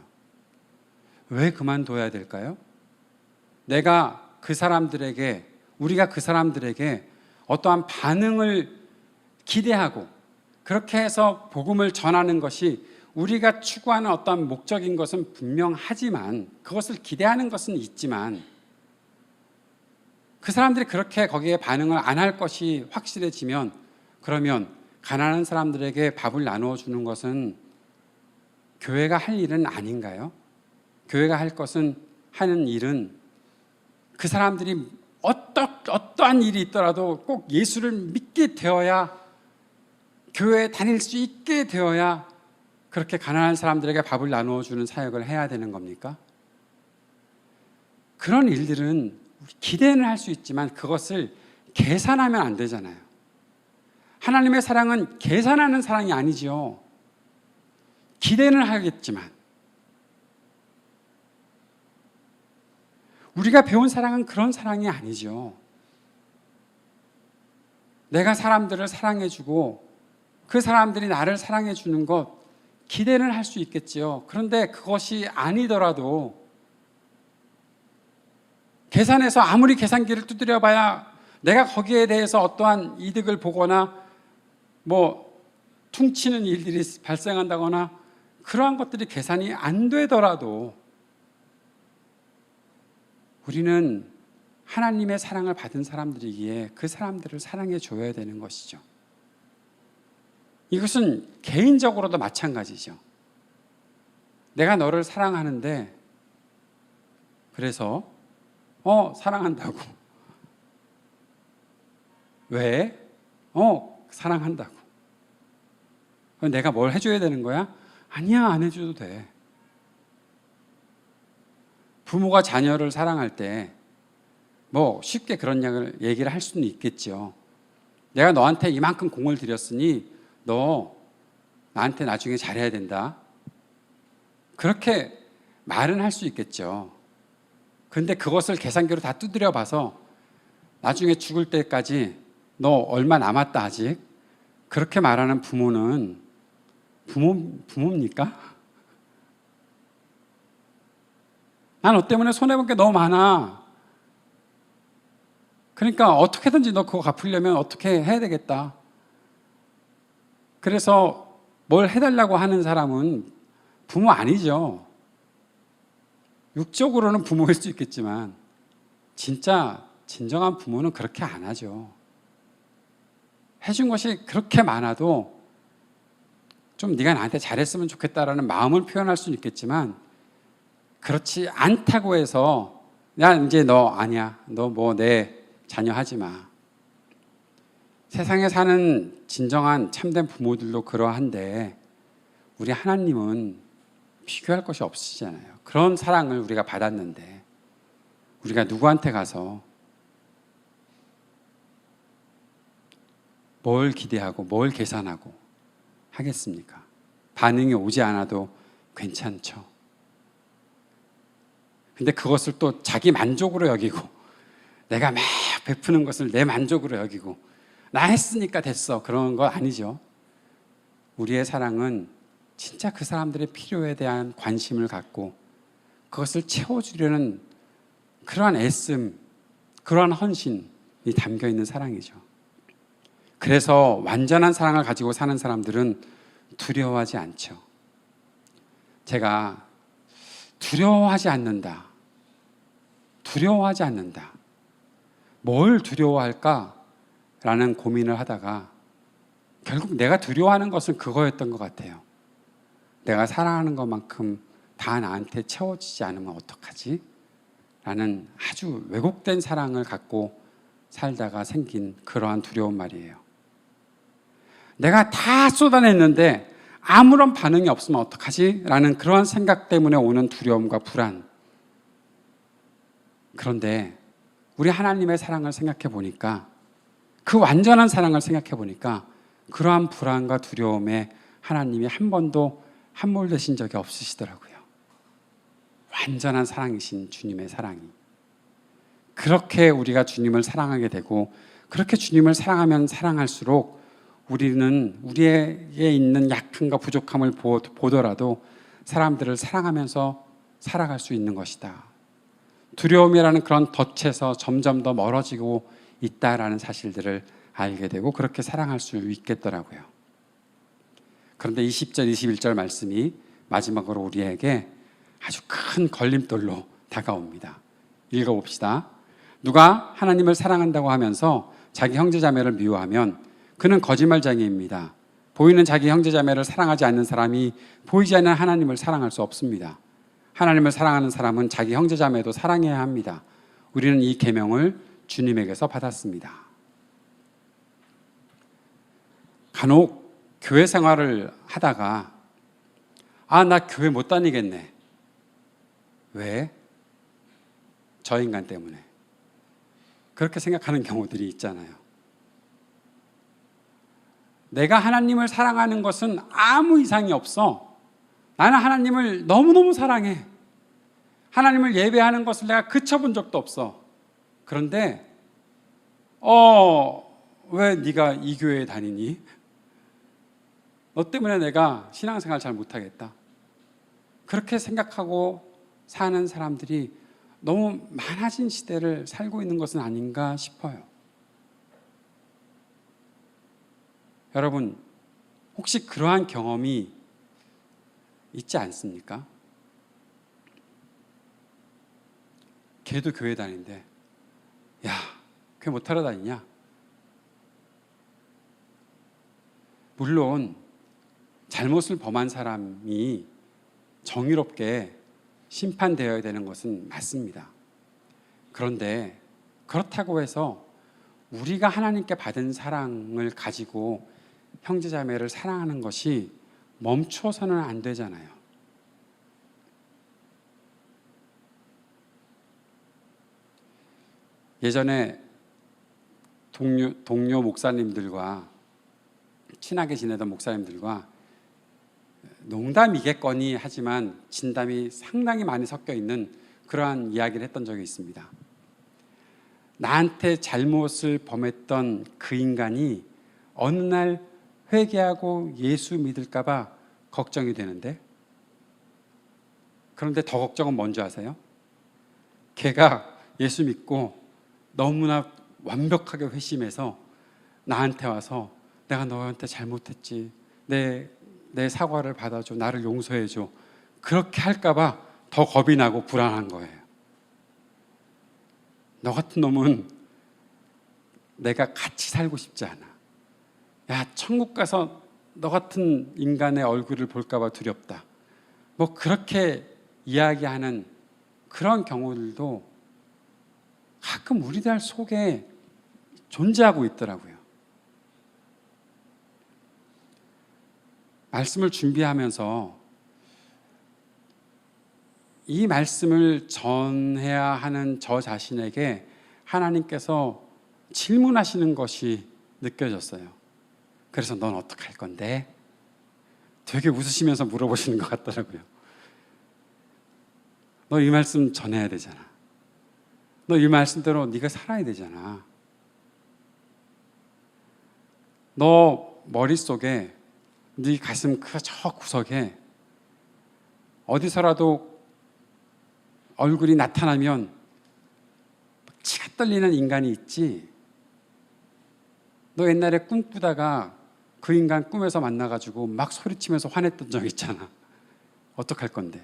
왜 그만둬야 될까요? 우리가 그 사람들에게 어떠한 반응을 기대하고 그렇게 해서 복음을 전하는 것이 우리가 추구하는 어떠한 목적인 것은 분명하지만, 그것을 기대하는 것은 있지만, 그 사람들이 그렇게 거기에 반응을 안 할 것이 확실해지면, 그러면 가난한 사람들에게 밥을 나누어 주는 것은 교회가 할 일은 아닌가요? 교회가 할 것은 하는 일은 그 사람들이 어떠한 일이 있더라도 꼭 예수를 믿게 되어야, 교회에 다닐 수 있게 되어야 그렇게 가난한 사람들에게 밥을 나누어 주는 사역을 해야 되는 겁니까? 그런 일들은 기대는 할 수 있지만 그것을 계산하면 안 되잖아요. 하나님의 사랑은 계산하는 사랑이 아니지요. 기대는 하겠지만 우리가 배운 사랑은 그런 사랑이 아니죠. 내가 사람들을 사랑해주고 그 사람들이 나를 사랑해주는 것 기대는 할 수 있겠지요. 그런데 그것이 아니더라도 계산해서 아무리 계산기를 두드려봐야 내가 거기에 대해서 어떠한 이득을 보거나 퉁치는 일들이 발생한다거나 그러한 것들이 계산이 안 되더라도 우리는 하나님의 사랑을 받은 사람들이기에 그 사람들을 사랑해 줘야 되는 것이죠. 이것은 개인적으로도 마찬가지죠. 내가 너를 사랑하는데 그래서 사랑한다고. 왜? 사랑한다고. 내가 뭘 해줘야 되는 거야? 아니야, 안 해줘도 돼. 부모가 자녀를 사랑할 때 쉽게 그런 얘기를 할 수는 있겠죠. 내가 너한테 이만큼 공을 들였으니 너 나한테 나중에 잘해야 된다. 그렇게 말은 할 수 있겠죠. 근데 그것을 계산기로 다 두드려 봐서 나중에 죽을 때까지 너 얼마 남았다 아직, 그렇게 말하는 부모는 부모입니까? 난 너 때문에 손해본 게 너무 많아. 그러니까 어떻게든지 너 그거 갚으려면 어떻게 해야 되겠다. 그래서 뭘 해달라고 하는 사람은 부모 아니죠. 육적으로는 부모일 수 있겠지만 진짜 진정한 부모는 그렇게 안 하죠. 해준 것이 그렇게 많아도 좀 네가 나한테 잘했으면 좋겠다라는 마음을 표현할 수는 있겠지만 그렇지 않다고 해서 야 이제 너 아니야, 너 내 자녀 하지 마. 세상에 사는 진정한 참된 부모들도 그러한데 우리 하나님은 비교할 것이 없으시잖아요. 그런 사랑을 우리가 받았는데 우리가 누구한테 가서 뭘 기대하고 뭘 계산하고 하겠습니까? 반응이 오지 않아도 괜찮죠. 근데 그것을 또 자기 만족으로 여기고 내가 막 베푸는 것을 내 만족으로 여기고 나 했으니까 됐어, 그런 거 아니죠. 우리의 사랑은 진짜 그 사람들의 필요에 대한 관심을 갖고 그것을 채워주려는 그러한 애씀, 그러한 헌신이 담겨 있는 사랑이죠. 그래서 완전한 사랑을 가지고 사는 사람들은 두려워하지 않죠. 제가 두려워하지 않는다. 뭘 두려워할까? 라는 고민을 하다가 결국 내가 두려워하는 것은 그거였던 것 같아요. 내가 사랑하는 것만큼 다 나한테 채워지지 않으면 어떡하지? 라는 아주 왜곡된 사랑을 갖고 살다가 생긴 그러한 두려운 말이에요. 내가 다 쏟아냈는데 아무런 반응이 없으면 어떡하지? 라는 그러한 생각 때문에 오는 두려움과 불안. 그런데 우리 하나님의 사랑을 생각해 보니까, 그 완전한 사랑을 생각해 보니까 그러한 불안과 두려움에 하나님이 한 번도 함몰되신 적이 없으시더라고요. 완전한 사랑이신 주님의 사랑이. 그렇게 우리가 주님을 사랑하게 되고 그렇게 주님을 사랑하면 사랑할수록 우리는 우리에게 있는 약함과 부족함을 보더라도 사람들을 사랑하면서 살아갈 수 있는 것이다. 두려움이라는 그런 덫에서 점점 더 멀어지고 있다라는 사실들을 알게 되고 그렇게 사랑할 수 있겠더라고요. 그런데 20절, 21절 말씀이 마지막으로 우리에게 아주 큰 걸림돌로 다가옵니다. 읽어봅시다. 누가 하나님을 사랑한다고 하면서 자기 형제자매를 미워하면 그는 거짓말쟁이입니다. 보이는 자기 형제자매를 사랑하지 않는 사람이 보이지 않는 하나님을 사랑할 수 없습니다. 하나님을 사랑하는 사람은 자기 형제자매도 사랑해야 합니다. 우리는 이 계명을 주님에게서 받았습니다. 간혹 교회 생활을 하다가 나 교회 못 다니겠네. 왜? 저 인간 때문에. 그렇게 생각하는 경우들이 있잖아요. 내가 하나님을 사랑하는 것은 아무 이상이 없어. 나는 하나님을 너무너무 사랑해. 하나님을 예배하는 것을 내가 그쳐본 적도 없어. 그런데 왜 네가 이 교회에 다니니? 너 때문에 내가 신앙생활 잘 못하겠다. 그렇게 생각하고 사는 사람들이 너무 많아진 시대를 살고 있는 것은 아닌가 싶어요. 여러분, 혹시 그러한 경험이 있지 않습니까? 걔도 교회 다니는데 야, 교회 못 하러 다니냐? 물론 잘못을 범한 사람이 정의롭게 심판되어야 되는 것은 맞습니다. 그런데 그렇다고 해서 우리가 하나님께 받은 사랑을 가지고 형제자매를 사랑하는 것이 멈춰서는 안 되잖아요. 예전에 동료 목사님들과 친하게 지내던 목사님들과 농담이겠거니 하지만 진담이 상당히 많이 섞여 있는 그러한 이야기를 했던 적이 있습니다. 나한테 잘못을 범했던 그 인간이 어느 날 회개하고 예수 믿을까 봐 걱정이 되는데, 그런데 더 걱정은 뭔지 아세요? 걔가 예수 믿고 너무나 완벽하게 회심해서 나한테 와서 내가 너한테 잘못했지, 내 사과를 받아줘, 나를 용서해줘, 그렇게 할까 봐 더 겁이 나고 불안한 거예요. 너 같은 놈은 내가 같이 살고 싶지 않아. 야, 천국 가서 너 같은 인간의 얼굴을 볼까 봐 두렵다. 뭐 그렇게 이야기하는 그런 경우들도 가끔 우리들 속에 존재하고 있더라고요. 말씀을 준비하면서 이 말씀을 전해야 하는 저 자신에게 하나님께서 질문하시는 것이 느껴졌어요. 그래서 넌 어떻게 할 건데? 되게 웃으시면서 물어보시는 것 같더라고요. 너 이 말씀 전해야 되잖아. 너 이 말씀대로 네가 살아야 되잖아. 너 머릿속에, 네 가슴 그 저 구석에 어디서라도 얼굴이 나타나면 치가 떨리는 인간이 있지. 너 옛날에 꿈꾸다가 그 인간 꿈에서 만나가지고 막 소리치면서 화냈던 적 있잖아. 어떡할 건데?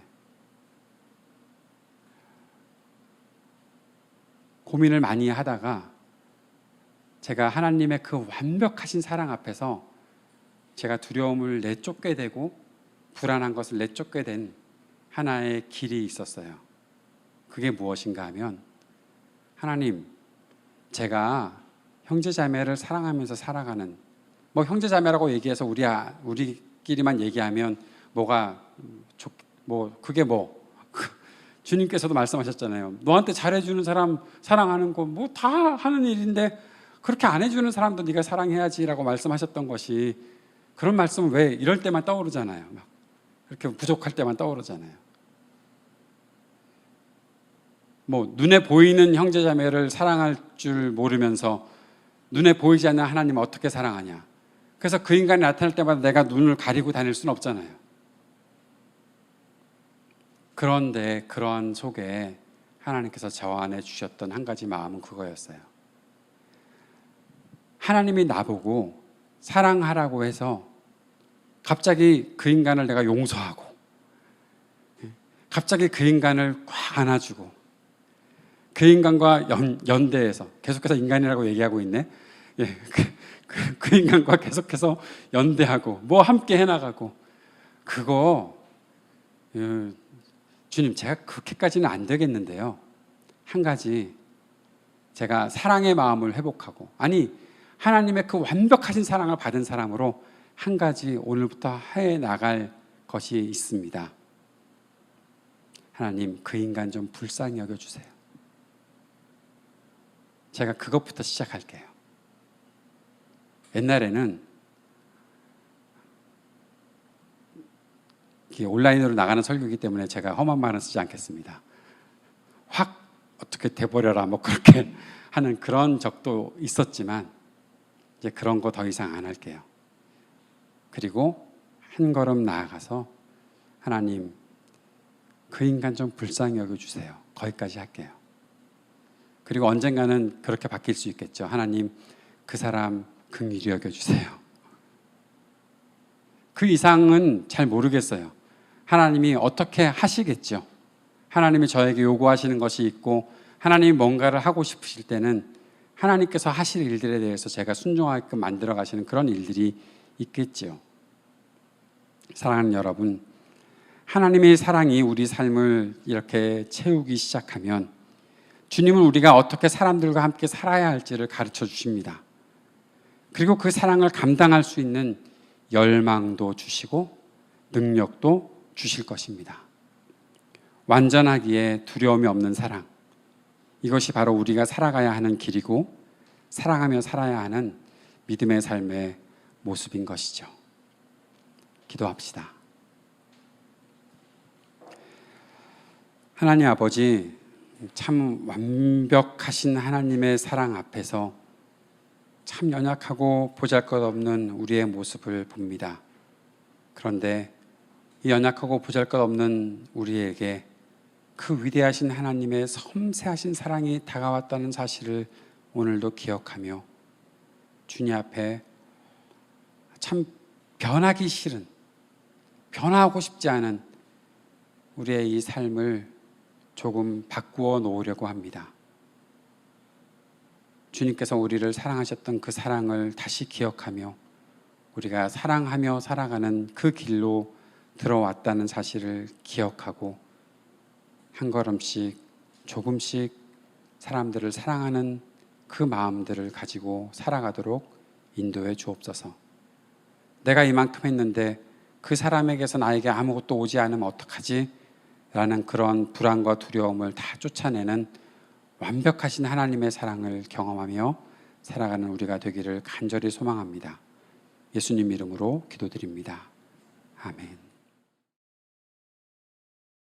고민을 많이 하다가 제가 하나님의 그 완벽하신 사랑 앞에서 제가 두려움을 내쫓게 되고 불안한 것을 내쫓게 된 하나의 길이 있었어요. 그게 무엇인가 하면, 하나님, 제가 형제자매를 사랑하면서 살아가는, 뭐 형제자매라고 얘기해서 우리끼리만 얘기하면 그게 주님께서도 말씀하셨잖아요. 너한테 잘해주는 사람 사랑하는 거 뭐 다 하는 일인데 그렇게 안 해주는 사람도 네가 사랑해야지라고 말씀하셨던 것이, 그런 말씀은 왜 이럴 때만 떠오르잖아요. 막 그렇게 부족할 때만 떠오르잖아요. 뭐 눈에 보이는 형제자매를 사랑할 줄 모르면서 눈에 보이지 않는 하나님을 어떻게 사랑하냐. 그래서 그 인간이 나타날 때마다 내가 눈을 가리고 다닐 수는 없잖아요. 그런데 그런 속에 하나님께서 저와 안에 주셨던 한 가지 마음은 그거였어요. 하나님이 나보고 사랑하라고 해서 갑자기 그 인간을 내가 용서하고, 갑자기 그 인간을 꽉 안아주고, 그 인간과 연대해서, 계속해서 인간이라고 얘기하고 있네. 그 인간과 계속해서 연대하고 뭐 함께 해나가고 그거 주님 제가 그렇게까지는 안 되겠는데요. 한 가지 제가 사랑의 마음을 회복하고 아니 하나님의 그 완벽하신 사랑을 받은 사람으로 한 가지 오늘부터 해 나갈 것이 있습니다. 하나님 그 인간 좀 불쌍히 여겨주세요. 제가 그것부터 시작할게요. 옛날에는 온라인으로 나가는 설교이기 때문에 제가 험한 말은 쓰지 않겠습니다. 확 어떻게 돼버려라 뭐 그렇게 하는 그런 적도 있었지만 이제 그런 거 더 이상 안 할게요. 그리고 한 걸음 나아가서 하나님 그 인간 좀 불쌍히 여겨주세요. 거기까지 할게요. 그리고 언젠가는 그렇게 바뀔 수 있겠죠. 하나님 그 사람 긍휼히 여겨주세요. 그 이상은 잘 모르겠어요. 하나님이 어떻게 하시겠죠. 하나님이 저에게 요구하시는 것이 있고 하나님이 뭔가를 하고 싶으실 때는 하나님께서 하실 일들에 대해서 제가 순종하게끔 만들어 가시는 그런 일들이 있겠죠. 사랑하는 여러분, 하나님의 사랑이 우리 삶을 이렇게 채우기 시작하면 주님은 우리가 어떻게 사람들과 함께 살아야 할지를 가르쳐 주십니다. 그리고 그 사랑을 감당할 수 있는 열망도 주시고 능력도 주실 것입니다. 완전하기에 두려움이 없는 사랑, 이것이 바로 우리가 살아가야 하는 길이고 사랑하며 살아야 하는 믿음의 삶의 모습인 것이죠. 기도합시다. 하나님 아버지, 참 완벽하신 하나님의 사랑 앞에서 참 연약하고 보잘것없는 우리의 모습을 봅니다. 그런데 이 연약하고 보잘것없는 우리에게 그 위대하신 하나님의 섬세하신 사랑이 다가왔다는 사실을 오늘도 기억하며 주님 앞에 참 변하기 싫은, 변화하고 싶지 않은 우리의 이 삶을 조금 바꾸어 놓으려고 합니다. 주님께서 우리를 사랑하셨던 그 사랑을 다시 기억하며 우리가 사랑하며 살아가는 그 길로 들어왔다는 사실을 기억하고 한 걸음씩 조금씩 사람들을 사랑하는 그 마음들을 가지고 살아가도록 인도해 주옵소서. 내가 이만큼 했는데 그 사람에게서 나에게 아무것도 오지 않으면 어떡하지? 라는 그런 불안과 두려움을 다 쫓아내는 완벽하신 하나님의 사랑을 경험하며 살아가는 우리가 되기를 간절히 소망합니다. 예수님 이름으로 기도드립니다. 아멘.